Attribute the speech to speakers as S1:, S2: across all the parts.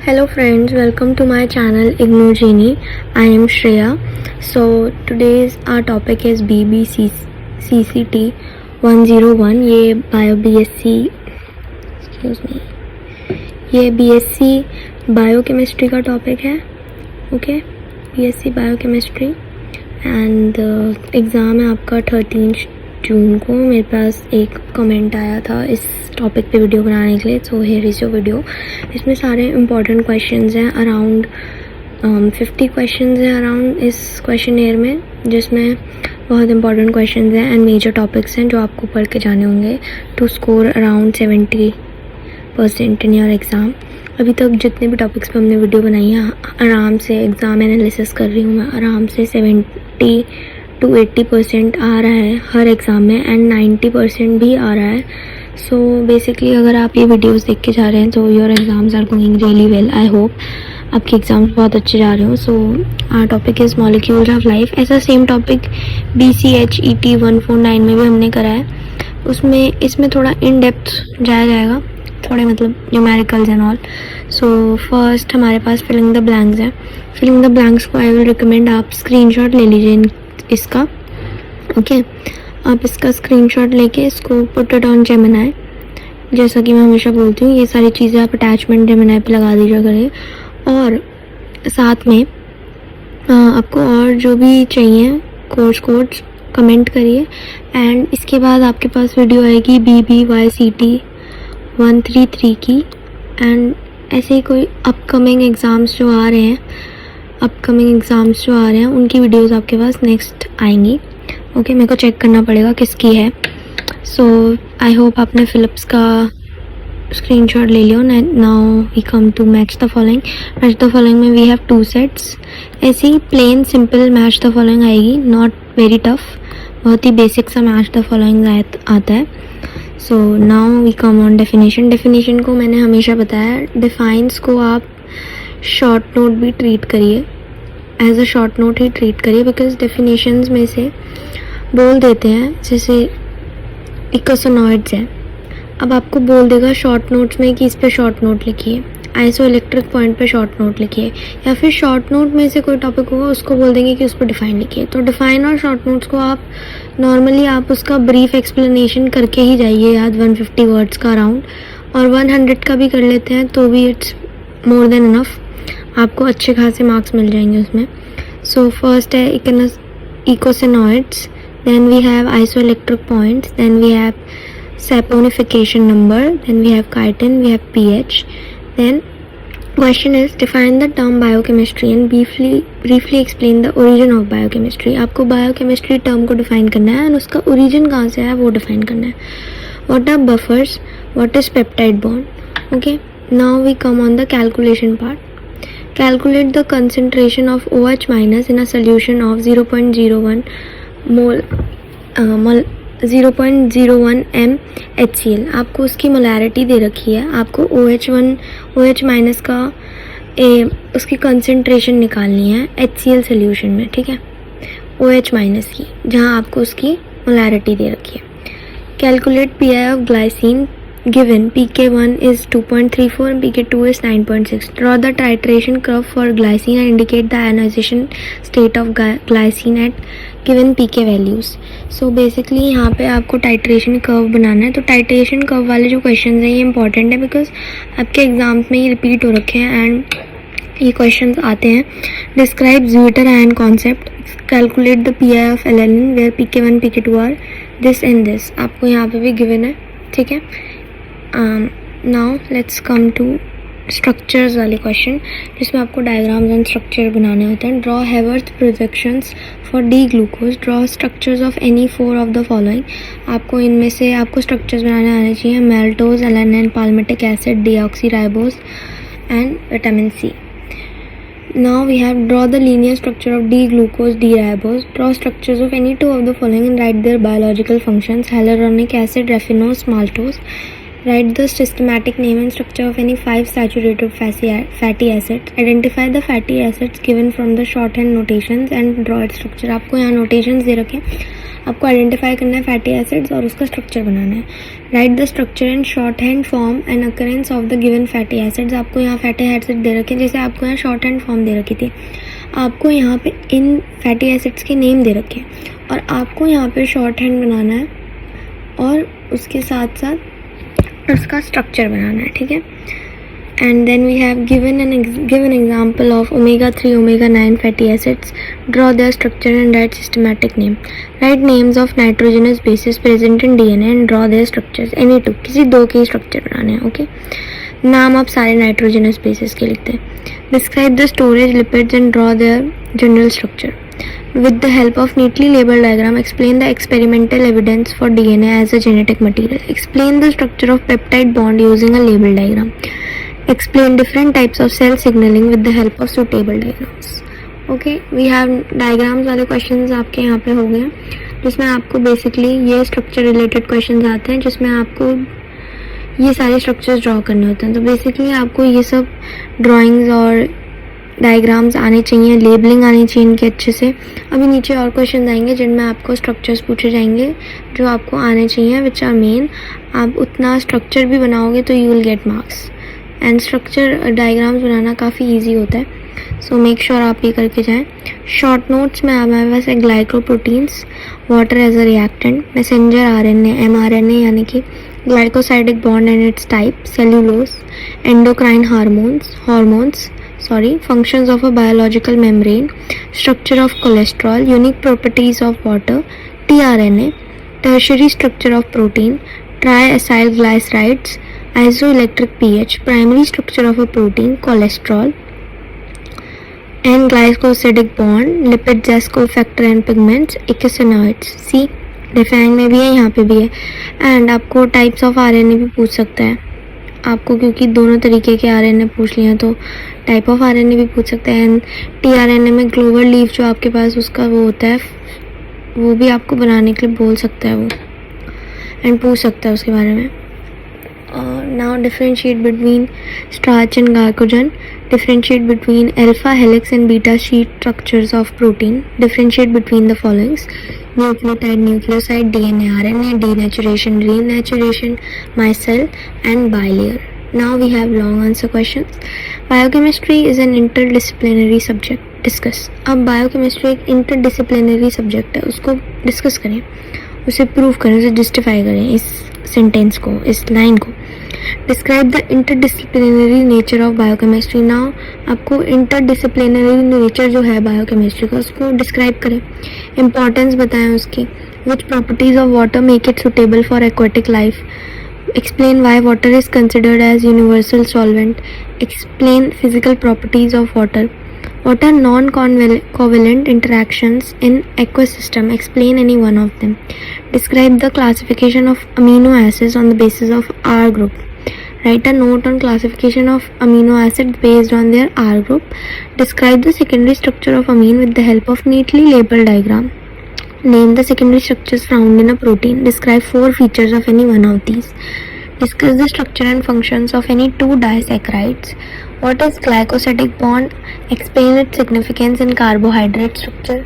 S1: Hello friends, welcome to my channel Igno Genie. I am Shreya. So today's our topic is BBCCT 101. ये bio BSc ये BSc biochemistry का topic है. Okay, BSc biochemistry and exam है आपका 13 जून को. मेरे पास एक कमेंट आया था इस टॉपिक पे वीडियो बनाने के लिए. So here is your video. इसमें सारे इम्पॉर्टेंट क्वेश्चंस हैं. अराउंड 50 क्वेश्चंस हैं अराउंड इस क्वेश्चनेयर में, जिसमें बहुत इंपॉर्टेंट क्वेश्चंस हैं एंड मेजर टॉपिक्स हैं जो आपको पढ़ के जाने होंगे to score around 70% in your exam. अभी तक जितने भी टॉपिक्स पे हमने वीडियो बनाई है, आराम से एग्ज़ाम एनालिसिस कर रही हूँ मैं, आराम से 70 to 80% आ रहा है हर एग्ज़ाम में एंड 90% भी आ रहा है. सो बेसिकली अगर आप ये वीडियोस देख के जा रहे हैं तो your exams are going really well. I hope आपके एग्ज़ाम्स बहुत अच्छे जा रहे हो. So our topic is molecules of life. ऐसा सेम टॉपिक BCHET 149 में भी हमने करा है. उसमें इसमें थोड़ा इन डेप्थ जाया जाएगा, थोड़े मतलब numericals and all. So first हमारे पास फिलिंग द ब्लैंक्स है. फिलिंग द ब्लैंक्स को आई विल रिकमेंड आप स्क्रीनशॉट ले लीजिए इसका. ओके, आप इसका स्क्रीनशॉट लेके इसको पुट इट ऑन जेमिनाई. जैसा कि मैं हमेशा बोलती हूँ, ये सारी चीज़ें आप अटैचमेंट जेमिनाई पे लगा दीजिए करिए. और साथ में आपको और जो भी चाहिए कोर्स कोड्स कमेंट करिए. एंड इसके बाद आपके पास वीडियो आएगी BBYCT 133 की. एंड ऐसे ही कोई अपकमिंग एग्ज़ाम्स जो आ रहे हैं उनकी वीडियोस आपके पास नेक्स्ट आएंगी. ओके, मेरे को चेक करना पड़ेगा किसकी है. सो आई होप आपने फिलिप्स का स्क्रीनशॉट ले लियो. Now we come to match the following. Match the following में वी हैव 2 सेट्स. ऐसी plain simple match the following आएगी, नॉट वेरी टफ. बहुत ही बेसिक सा मैच द फॉलोइंग आता है. So now we come on definition. Definition को मैंने हमेशा बताया, डिफाइंस को आप शॉर्ट नोट भी ट्रीट करिए, as a short note he treat करिए. बिकॉज डेफिनेशंस में से बोल देते हैं, जैसे इकोसोनॉइड्स है, अब आपको बोल देगा शॉर्ट नोट्स में कि इस पे शॉर्ट नोट लिखिए, आइसो इलेक्ट्रिक पॉइंट पे शॉर्ट नोट लिखिए, या फिर शॉर्ट नोट में से कोई टॉपिक होगा उसको बोल देंगे कि उस पर डिफाइन लिखिए. तो डिफाइन और शॉर्ट नोट्स को आप नॉर्मली आप उसका ब्रीफ एक्सप्लेनेशन करके ही जाइए याद 150 वर्ड्स का अराउंड, और 100 का भी कर लेते हैं तो भी इट्स मोर देन इनफ. आपको अच्छे खासे मार्क्स मिल जाएंगे उसमें. सो फर्स्ट है eicosanoids, then we have isoelectric points, then we have saponification number, then we have chitin, we have pH. Then question is define the term biochemistry and briefly explain the origin of biochemistry. आपको biochemistry term को define करना है और उसका origin कहाँ से है वो define करना है. What are buffers? What is peptide bond? Okay, now we come on the calculation part. Calculate the concentration of OH minus in a solution of 0.01 0.01 m HCl. आपको उसकी मोलैरिटी दे रखी है. आपको OH माइनस का उसकी concentration निकालनी है HCl solution में. ठीक है, OH माइनस की, जहाँ आपको उसकी मोलैरिटी दे रखी है. Calculate PI of glycine given pK1 is 2.34 and pK2 is 9.6. Draw the titration curve for glycine and indicate the ionization state of glycine at given pK values. So basically यहाँ पे आपको titration curve बनाना है. तो titration curve वाले जो questions हैं ये important है, बिकॉज आपके एग्जाम्स में ये रिपीट हो रखे हैं एंड ये क्वेश्चंस आते हैं. Describe zwitter ion concept. Calculate the PI of alanine where pK1 pK2 are this and this. आपको यहाँ पे भी गिवन है. ठीक है, now let's come to structures वाले क्वेश्चन, जिसमें आपको डायग्राम्स एंड स्ट्रक्चर बनाने होते हैं. Draw Haworth projections for D glucose. Draw structures of any 4 of the following. आपको इनमें से आपको स्ट्रक्चर्स बनाने आने चाहिए. Maltose, alanine, palmitic acid, deoxyribose and vitamin C. Now we have draw the linear structure of D-glucose, D-ribose. Draw structures of any 2 of the following and write their biological functions. Hyaluronic acid, raffinose, maltose. Write the systematic name and structure of any 5 saturated fatty acids. Identify the fatty acids given from the shorthand notations and draw its structure. आपको यहाँ notations दे रखे हैं, आपको identify करना है fatty acids और उसका structure बनाना है. Right the structure in short hand form and occurrence of the given fatty acids. आपको यहाँ फैटी एसिड दे रखे, जैसे आपको यहाँ शॉर्ट हैंड फॉर्म दे रखी थी, आपको यहाँ पे इन फैटी एसिड्स के नेम दे रखे हैं और आपको यहाँ पे शॉर्ट हैंड बनाना है और उसके साथ साथ उसका स्ट्रक्चर बनाना है. ठीक है. And then we have given example of omega-3, omega-9 fatty acids. Draw their structure and write systematic name. Write names of nitrogenous bases present in DNA and draw their structures. Any two, किसी दो के structure बनाने हैं. Okay. नाम आप सारे nitrogenous bases के लिखते हैं. Describe the storage lipids and draw their general structure. With the help of neatly labeled diagram, explain the experimental evidence for DNA as a genetic material. Explain the structure of peptide bond using a label diagram. Explain different types of cell signaling with the help of suitable diagrams. Okay, we have diagrams वाले questions आपके यहाँ पे हो गए, जिसमें आपको basically ये structure related questions आते हैं, जिसमें आपको ये सारे structures draw करने होते हैं. तो basically आपको ये सब drawings और डायग्राम्स आने चाहिए, लेबलिंग आनी चाहिए इनके अच्छे से. अभी नीचे और क्वेश्चन आएंगे जिनमें आपको स्ट्रक्चर्स पूछे जाएंगे जो आपको आने चाहिए, विच आर मेन. आप उतना स्ट्रक्चर भी बनाओगे तो you will get marks. And structure diagrams बनाना काफ़ी इजी होता है, सो मेक श्योर आप ये करके जाएं. शॉर्ट नोट्स में हमारे पास है glycoproteins, water as a reactant, messenger RNA, mRNA यानी कि glycosidic bond and its type, cellulose, endocrine hormones, functions of a biological membrane, structure of cholesterol, unique properties of water, tRNA, tertiary structure of protein, triacyl glycerides, isoelectric pH, primary structure of a protein, cholesterol, and glycosidic bond, lipids as cofactor and pigments, icosanoids. See, define में भी है, यहाँ पे भी है. And आपको types of RNA भी पूछ सकता है आपको, क्योंकि दोनों तरीके के आरएनए पूछ लिए हैं तो टाइप ऑफ आरएनए भी पूछ सकता है. एंड टीआरएनए में ग्लोबल लीफ जो आपके पास उसका वो होता है, वो भी आपको बनाने के लिए बोल सकता है वो, एंड पूछ सकता है उसके बारे में. Now differentiate between starch and glycogen, differentiate between alpha helix and beta sheet structures of protein, differentiate between the followings: nucleotide, nucleoside, DNA, RNA, denaturation, renaturation, micelle and bilayer. Now we have long answer questions. Biochemistry is an interdisciplinary subject. Discuss. अब biochemistry एक interdisciplinary subject है, उसको discuss करें, उसे prove करें, उसे justify करें, इस sentence को, इस line को. Describe the interdisciplinary nature of biochemistry. Now आपको interdisciplinary nature जो है biochemistry का, उसको describe करें, importance बताएं उसकी. Which properties of water make it suitable for aquatic life? Explain why water is considered as universal solvent. Explain physical properties of water. What are non-covalent interactions in ecosystem? Explain any one of them. Describe the classification of amino acids on the basis of R group. Write a note on classification of amino acids based on their R group. Describe the secondary structure of amine with the help of neatly labeled diagram. Name the secondary structures found in a protein. Describe 4 features of any one of these. Discuss the structure and functions of any 2 disaccharides. What is glycosidic bond? Explain its significance in carbohydrate structure.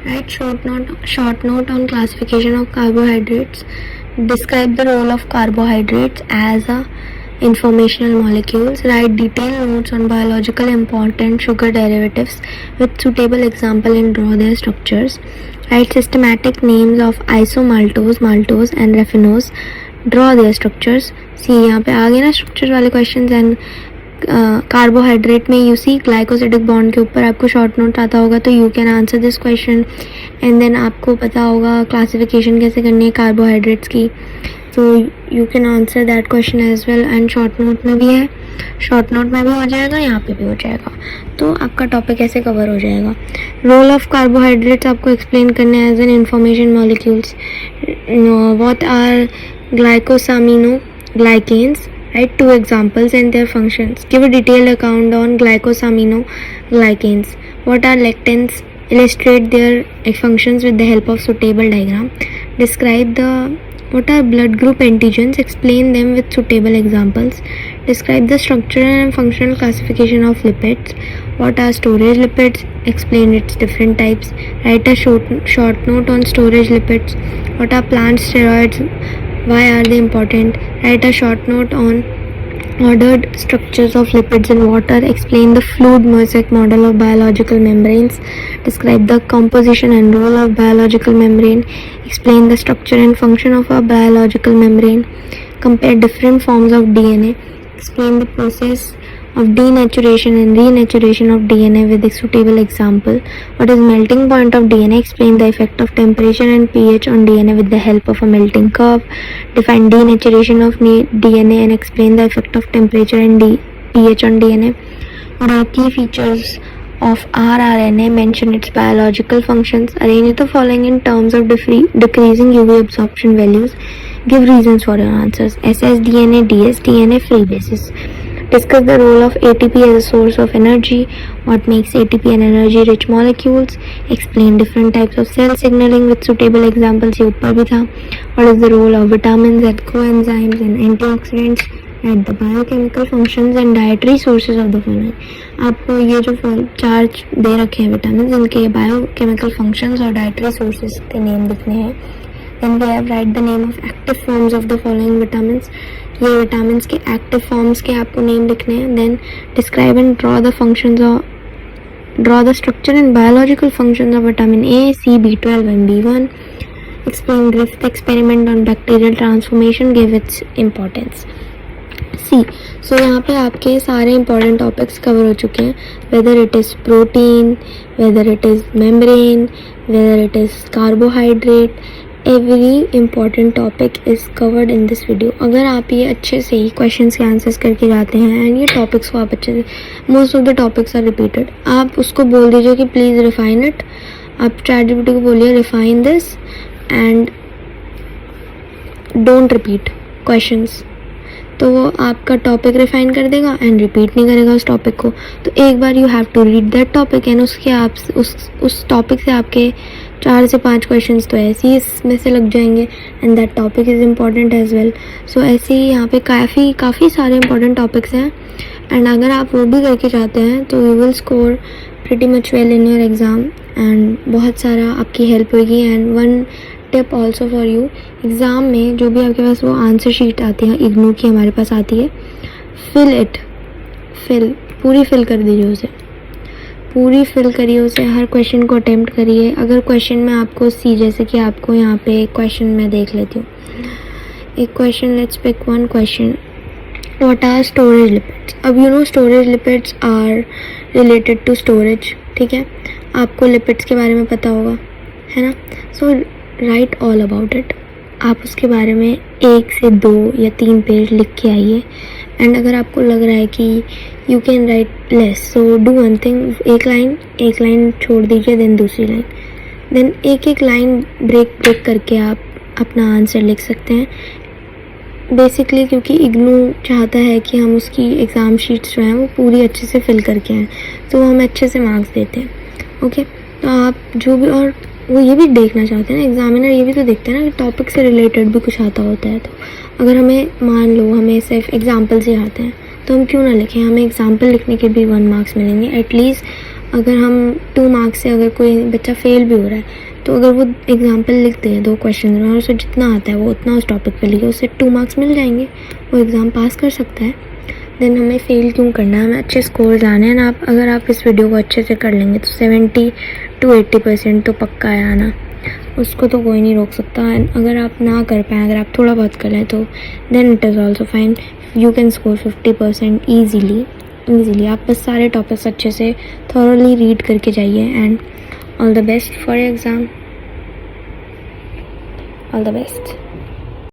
S1: Write short note on classification of carbohydrates. Describe the role of carbohydrates as a informational molecules. Write detailed notes on biological important sugar derivatives with suitable example and draw their structures. Write systematic names of isomaltose, maltose and raffinose. Draw their structures. See, यहाँ पे आ गए ना structure वाले questions. And carbohydrate में you see glycosidic bond के ऊपर आपको short note आता होगा, तो you can answer this question. And then आपको पता होगा क्लासिफिकेशन कैसे करनी है कार्बोहाइड्रेट्स की, तो you can answer that question as well. And short note में भी है, शॉर्ट नोट में भी हो जाएगा, यहाँ पे भी हो जाएगा, तो आपका टॉपिक ऐसे कवर हो जाएगा. रोल ऑफ कार्बोहाइड्रेट्स आपको एक्सप्लेन करना है as an information molecules. What are glycosaminoglycans? Write 2 examples and their functions. Give a detailed account on glycosaminoglycans. What are lectins? Illustrate their functions with the help of suitable diagram. Describe what are blood group antigens? Explain them with suitable examples. Describe the structural and functional classification of lipids. What are storage lipids? Explain its different types. Write a short note on storage lipids. What are plant steroids? Why are they important? Write a short note on ordered structures of lipids in water. Explain the fluid mosaic model of biological membranes. Describe the composition and role of biological membrane. Explain the structure and function of a biological membrane. Compare different forms of DNA. Explain the process of denaturation and renaturation of DNA with a suitable example. What is melting point of DNA? Explain the effect of temperature and pH on DNA with the help of a melting curve. Define denaturation of DNA and explain the effect of temperature and pH on DNA. What are key features of rRNA? Mention its biological functions. Arrange the following in terms of decreasing UV absorption values. Give reasons for your answers. ssDNA, dsDNA, free bases. Discuss the role of ATP as a source of energy. What makes ATP an energy-rich molecules? Explain different types of cell signaling with suitable examples. ये ऊपर भी था. What is the role of vitamins and coenzymes and antioxidants? At the biochemical functions and dietary sources of the following. आपको ये जो 4 दे रखे हैं vitamin, इनके बायोकेमिकल फंक्शंस और डाइटरी सोर्सेज के नेम लिखने हैं. Then we have write the name of active forms of the following vitamins. ये विटामिन के एक्टिव फॉर्म्स के आपको नेम लिखने हैं. Then describe and draw the structure and biological functions of vitamin A, C, B12 and B1. Explain Griffith experiment on bacterial transformation. Give its importance. C. So यहाँ पे आपके सारे important topics cover हो चुके हैं. Whether it is protein, whether it is membrane, whether it is carbohydrate, every important topic is covered in this video. अगर आप ये अच्छे से ही questions के answers करके जाते हैं and ये topics को आप अच्छे से, most of the topics are repeated, आप उसको बोल दीजिए कि please refine it. आप ChatGPT को बोलिए refine this and don't repeat questions. तो वो आपका टॉपिक रिफाइन कर देगा एंड रिपीट नहीं करेगा उस टॉपिक को. तो एक बार you have to read that topic and उसके आप उस टॉपिक से आपके 4 से 5 क्वेश्चंस तो ऐसे ही इसमें से लग जाएंगे and that topic is important as well. So ऐसे ही यहाँ पे काफ़ी सारे इंपॉर्टेंट टॉपिक्स हैं एंड अगर आप वो भी करके जाते हैं तो you will score pretty much well in your exam and बहुत सारा आपकी हेल्प होगी. And one tip also for you, exam में जो भी आपके पास वो आंसर शीट आती है इग्नू की हमारे पास आती है, पूरी फिल कर दीजिए उसे, पूरी फिल करिए उसे, हर क्वेश्चन को अटेम्प्ट करिए. अगर क्वेश्चन में आपको जैसे कि आपको यहाँ पे क्वेश्चन मैं देख लेती हूँ एक question. Let's pick one question. What are storage lipids? अब you know storage lipids are related to storage. ठीक है, आपको लिपिड्स के बारे में पता होगा, है ना. सो राइट ऑल अबाउट इट. आप उसके बारे में 1 से 2 या 3 पेज लिख के आइए एंड अगर आपको लग रहा है कि you can write less, so do one thing, एक लाइन छोड़ दीजिए, देन दूसरी लाइन, देन एक लाइन ब्रेक करके आप अपना आंसर लिख सकते हैं. बेसिकली क्योंकि इग्नू चाहता है कि हम उसकी एग्ज़ाम शीट्स जो हैं वो पूरी अच्छे से फिल करके आएँ, तो हमें अच्छे से मार्क्स देते हैं. ओके, तो आप जो भी, और वो ये भी देखना चाहते हैं ना, एग्जामिनर ये भी तो देखते हैं ना कि टॉपिक से रिलेटेड भी कुछ आता होता है. तो अगर हमें मान लो हमें सिर्फ एग्जाम्पल्स ही आते हैं तो हम क्यों ना लिखें, हमें एग्जाम्पल लिखने के भी 1 मार्क्स मिलेंगे एटलीस्ट. अगर हम 2 मार्क्स से अगर कोई बच्चा फेल भी हो रहा है तो अगर वो एग्जाम्पल लिख दे 2 क्वेश्चन में और उसे जितना आता है वो उतना उस टॉपिक पे लिखे, उससे 2 मार्क्स मिल जाएंगे, वो एग्ज़ाम पास कर सकता है. देन हमें फ़ेल क्यों करना है, हमें अच्छे स्कोर लाने हैं ना. अगर आप इस वीडियो को अच्छे से कर लेंगे तो 70 to 80% तो पक्का है आना, उसको तो कोई नहीं रोक सकता. एंड अगर आप ना कर पाएँ, अगर आप थोड़ा बहुत करें तो then it is also fine, you can score 50% easily. आप बस सारे टॉपिक्स अच्छे से थॉरली रीड करके जाइए and all the best for exam. All the best.